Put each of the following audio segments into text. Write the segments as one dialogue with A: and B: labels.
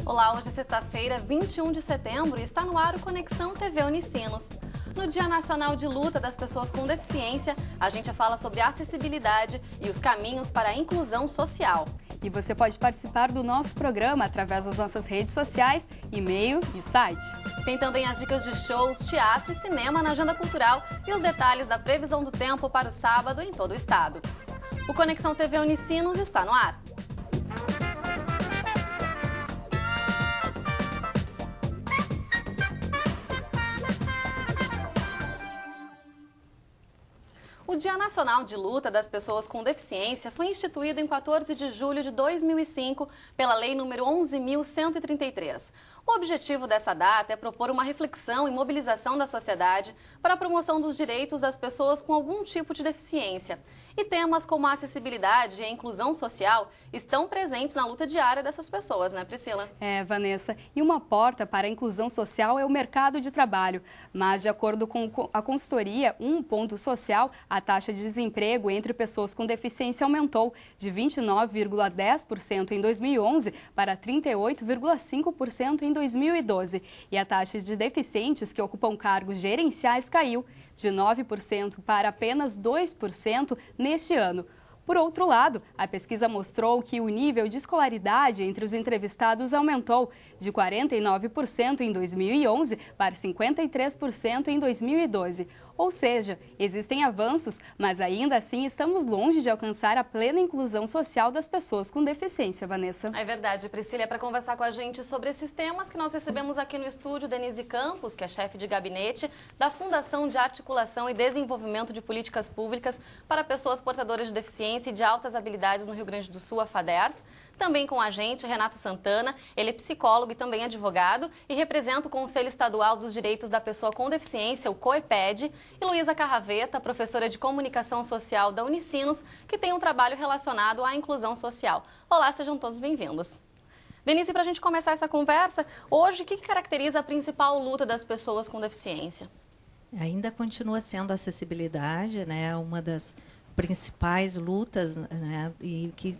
A: Olá, hoje é sexta-feira, 21 de setembro e está no ar o Conexão TV Unicinos. No Dia Nacional de Luta das Pessoas com Deficiência, a gente fala sobre acessibilidade e os caminhos para a inclusão social.
B: E você pode participar do nosso programa através das nossas redes sociais, e-mail e site.
A: Tem também as dicas de shows, teatro e cinema na agenda cultural e os detalhes da previsão do tempo para o sábado em todo o estado. O Conexão TV Unicinos está no ar. O Dia Nacional de Luta das Pessoas com Deficiência foi instituído em 14 de julho de 2005 pela Lei nº 11.133. O objetivo dessa data é propor uma reflexão e mobilização da sociedade para a promoção dos direitos das pessoas com algum tipo de deficiência. E temas como a acessibilidade e a inclusão social estão presentes na luta diária dessas pessoas, né, Priscila?
B: É, Vanessa. E uma porta para a inclusão social é o mercado de trabalho. Mas, de acordo com a consultoria Um Ponto Social, a taxa de desemprego entre pessoas com deficiência aumentou de 29,10% em 2011 para 38,5% em 2012. E a taxa de deficientes que ocupam cargos gerenciais caiu de 9% para apenas 2% neste ano. Por outro lado, a pesquisa mostrou que o nível de escolaridade entre os entrevistados aumentou de 49% em 2011 para 53% em 2012. Ou seja, existem avanços, mas ainda assim estamos longe de alcançar a plena inclusão social das pessoas com deficiência, Vanessa.
A: É verdade, Priscila. É para conversar com a gente sobre esses temas que nós recebemos aqui no estúdio Denise Campos, que é chefe de gabinete da Fundação de Articulação e Desenvolvimento de Políticas Públicas para Pessoas Portadoras de Deficiência e de Altas Habilidades no Rio Grande do Sul, a FADERS. Também com a gente, Renato Santana, ele é psicólogo e também advogado e representa o Conselho Estadual dos Direitos da Pessoa com Deficiência, o COEPED, e Luísa Carraveta, professora de Comunicação Social da Unicinos, que tem um trabalho relacionado à inclusão social. Olá, sejam todos bem-vindos. Denise, para a gente começar essa conversa, hoje, o que caracteriza a principal luta das pessoas com deficiência?
C: Ainda continua sendo a acessibilidade, né, uma das principais lutas, né, e que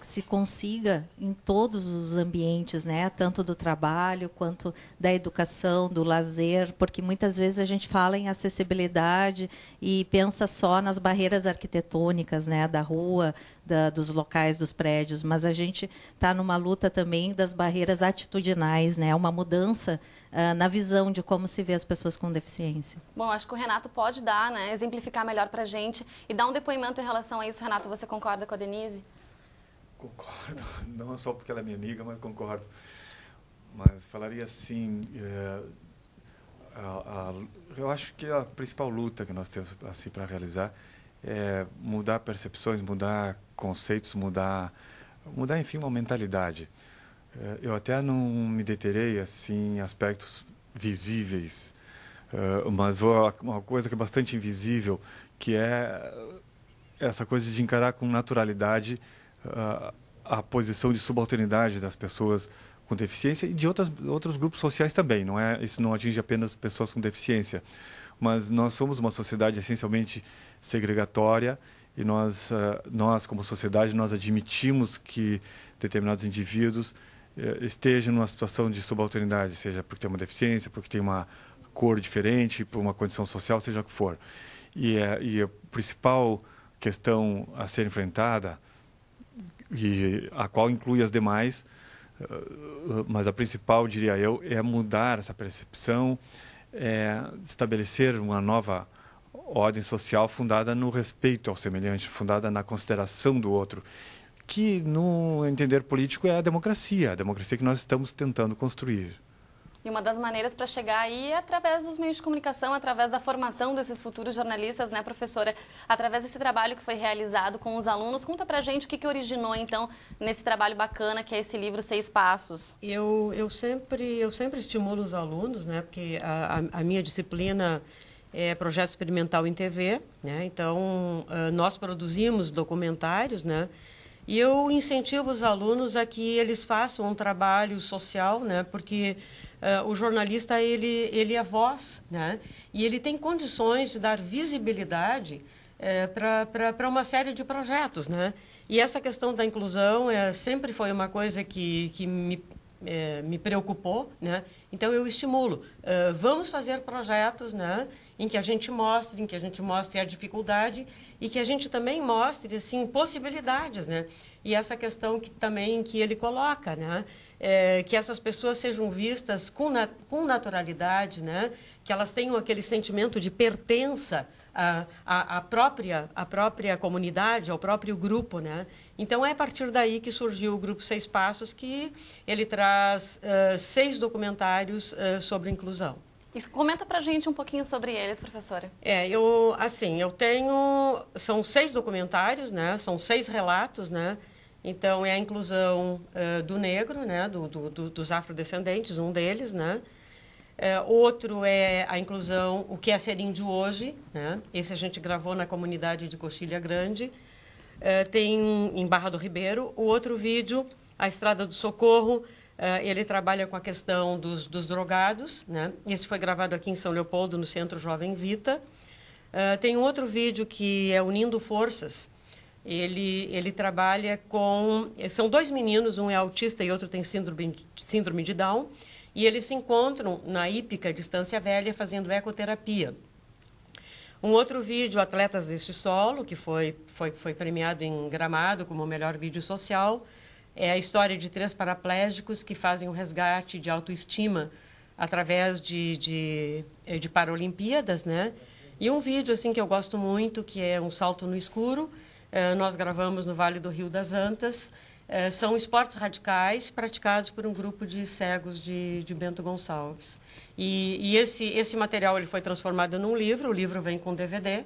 C: se consiga em todos os ambientes, né, tanto do trabalho quanto da educação, do lazer, porque muitas vezes a gente fala em acessibilidade e pensa só nas barreiras arquitetônicas, né, da rua, dos locais, dos prédios, mas a gente está numa luta também das barreiras atitudinais, né, uma mudança na visão de como se vê as pessoas com deficiência.
A: Bom, acho que o Renato pode dar, né, exemplificar melhor para a gente e dar um depoimento em relação a isso. Renato, você concorda com a Denise?
D: Concordo, não só porque ela é minha amiga, mas concordo. Mas falaria assim, eu acho que a principal luta que nós temos assim, para realizar é mudar percepções, mudar conceitos, mudar, enfim, uma mentalidade. Eu até não me deterei assim, em aspectos visíveis, mas vou uma coisa que é bastante invisível, que é essa coisa de encarar com naturalidade a posição de subalternidade das pessoas com deficiência e de outros grupos sociais também. Isso não atinge apenas pessoas com deficiência, mas nós somos uma sociedade essencialmente segregatória e nós como sociedade, nós admitimos que determinados indivíduos estejam numa situação de subalternidade, seja porque tem uma deficiência, porque tem uma cor diferente, por uma condição social, seja o que for. E a principal questão a ser enfrentada, e a qual inclui as demais, mas a principal, diria eu, é mudar essa percepção, estabelecer uma nova ordem social fundada no respeito ao semelhante, fundada na consideração do outro, que no entender político é a democracia que nós estamos tentando construir.
A: E uma das maneiras para chegar aí é através dos meios de comunicação, através da formação desses futuros jornalistas, né, professora? Através desse trabalho que foi realizado com os alunos. Conta pra gente o que originou, então, nesse trabalho bacana que é esse livro 6 Passos.
E: Eu sempre estimulo os alunos, né, porque a minha disciplina é projeto experimental em TV, né, então nós produzimos documentários, né, e eu incentivo os alunos a que eles façam um trabalho social, né, porque o jornalista ele é voz, né? E ele tem condições de dar visibilidade para uma série de projetos, né? E essa questão da inclusão sempre foi uma coisa que me preocupou, né? Então eu estimulo. Vamos fazer projetos, né? Em que a gente mostre a dificuldade e que a gente também mostre assim possibilidades, né? E essa questão que ele coloca, né? Que essas pessoas sejam vistas com naturalidade, né? Que elas tenham aquele sentimento de pertença à própria comunidade, ao próprio grupo, né? Então, é a partir daí que surgiu o Grupo 6 Passos, que ele traz 6 documentários sobre inclusão.
A: E comenta pra gente um pouquinho sobre eles, professora.
E: São 6 documentários, né? São 6 relatos, né? Então, é a inclusão do negro, né? Dos afrodescendentes, um deles, né? Outro é a inclusão, o que é ser índio hoje, né? Esse a gente gravou na comunidade de Coxilha Grande. Tem em Barra do Ribeiro. O outro vídeo, a Estrada do Socorro, ele trabalha com a questão dos drogados, né? Esse foi gravado aqui em São Leopoldo, no Centro Jovem Vita. Tem um outro vídeo que é Unindo Forças. Ele trabalha com... São 2 meninos, um é autista e outro tem síndrome de Down. E eles se encontram na Hípica de Estância Velha fazendo ecoterapia. Um outro vídeo, Atletas deste Solo, que foi premiado em Gramado como o melhor vídeo social, é a história de 3 paraplégicos que fazem um resgate de autoestima através de Paralimpíadas, né? E um vídeo assim que eu gosto muito, que é Um Salto no Escuro. Nós gravamos no Vale do Rio das Antas. São esportes radicais praticados por um grupo de cegos de Bento Gonçalves. E esse material ele foi transformado num livro, o livro vem com DVD,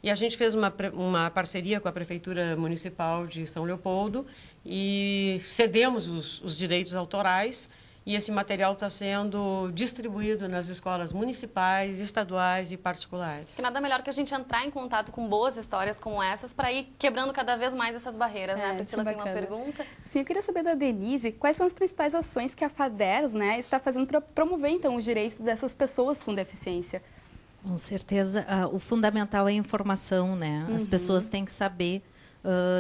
E: e a gente fez uma parceria com a Prefeitura Municipal de São Leopoldo e cedemos os direitos autorais, e esse material está sendo distribuído nas escolas municipais, estaduais e particulares.
A: Que nada melhor que a gente entrar em contato com boas histórias como essas para ir quebrando cada vez mais essas barreiras, né? A Priscila tem uma pergunta.
B: Sim, eu queria saber da Denise, quais são as principais ações que a FADERS, né, está fazendo para promover, então, os direitos dessas pessoas com deficiência?
C: Com certeza, o fundamental é a informação, né? As pessoas têm que saber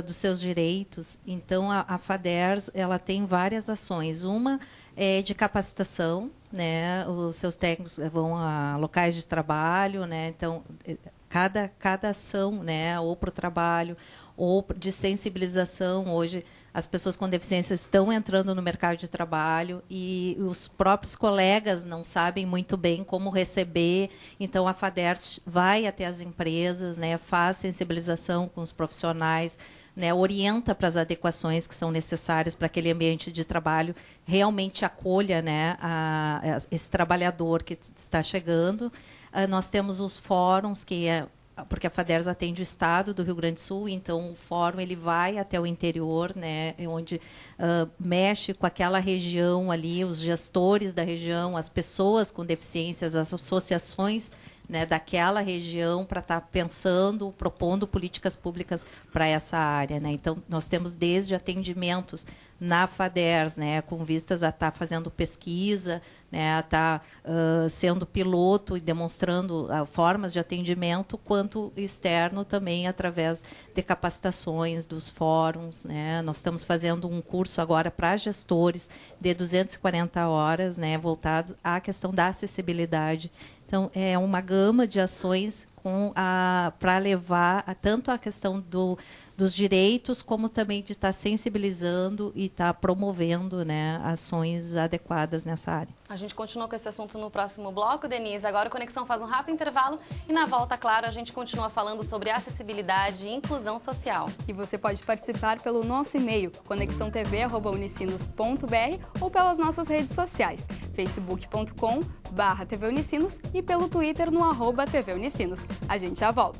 C: dos seus direitos. Então, a FADERS, ela tem várias ações. Uma é de capacitação, né? Os seus técnicos vão a locais de trabalho, né? Então, cada ação, né? Ou para o trabalho, ou de sensibilização. Hoje, as pessoas com deficiência estão entrando no mercado de trabalho e os próprios colegas não sabem muito bem como receber. Então, a FADERS vai até as empresas, né? Faz sensibilização com os profissionais, né, orienta para as adequações que são necessárias para aquele ambiente de trabalho realmente acolha, né, esse trabalhador que está chegando. Nós temos os fóruns, porque a FADERS atende o estado do Rio Grande do Sul, então o fórum ele vai até o interior, né, onde mexe com aquela região ali, os gestores da região, as pessoas com deficiências, as associações, né, daquela região para estar pensando, propondo políticas públicas para essa área, né? Então, nós temos desde atendimentos na FADERS, né, com vistas a estar fazendo pesquisa, né, a estar sendo piloto e demonstrando formas de atendimento, quanto externo também através de capacitações dos fóruns, né? Nós estamos fazendo um curso agora para gestores de 240 horas, né, voltado à questão da acessibilidade. Então, é uma gama de ações para levar tanto a questão dos direitos, como também de estar sensibilizando e estar promovendo, né, ações adequadas nessa área.
A: A gente continua com esse assunto no próximo bloco, Denise. Agora o Conexão faz um rápido intervalo e na volta, claro, a gente continua falando sobre acessibilidade e inclusão social.
B: E você pode participar pelo nosso e-mail, conexãotv@unicinos.br, ou pelas nossas redes sociais, facebook.com/tvunicinos e pelo Twitter no @tvunicinos. A gente já volta.